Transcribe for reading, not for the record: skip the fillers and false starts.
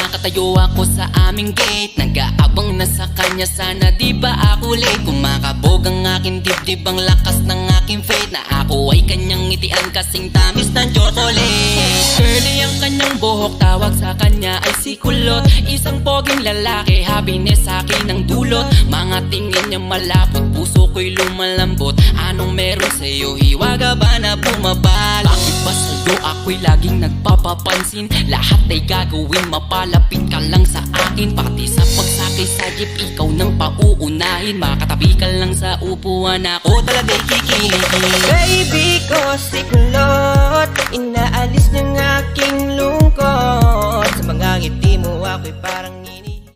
Nakatayo ako sa aming gate, nag-aabang na sa kanya, sana di ba ako late. Kumakabog ang aking dibdib, ang lakas ng aking faith, na ako ay kanyang ngitian kasing tamis ng chocolate. Curly ang kanyang buhok, tawag sa kanya ay si Kulot. Isang poging lalaki, happiness sa akin ang dulot. Mga tingin niya malapot, puso ko'y lumalambot. Anong meron sa'yo, hiwaga ba na bumabal? Bakit ba sa'yo ako'y laging nagpapapansin? Lahat ay gagawin, mapalapit ka lang sa akin. Pati sa pagsakay sa jeep, ikaw nang pauunahin. Makatabi ka lang sa upuan, ako talaga'y kikiligin. Baby ko si Kulot, inaalis ng aking lungkot. Sa mga ngiti mo ako'y parang